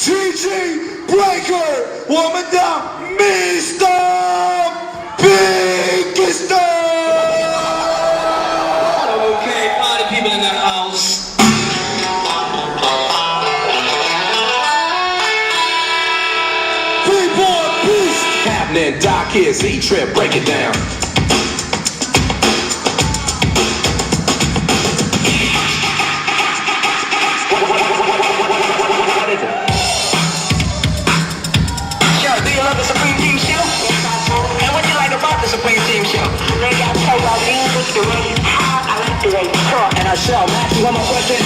TG Breaker，我们的 Mr. Biggest。 Okay, party people in the house. B-Boy Beast Happening, Doc here, Z-Trip, break it down. What is it? Yo, do you love the Supreme Team show? Yes, I do. And what you like about the Supreme Team show? They got so about music, the way you talk. I like the way you talk. And I shall match you on my question.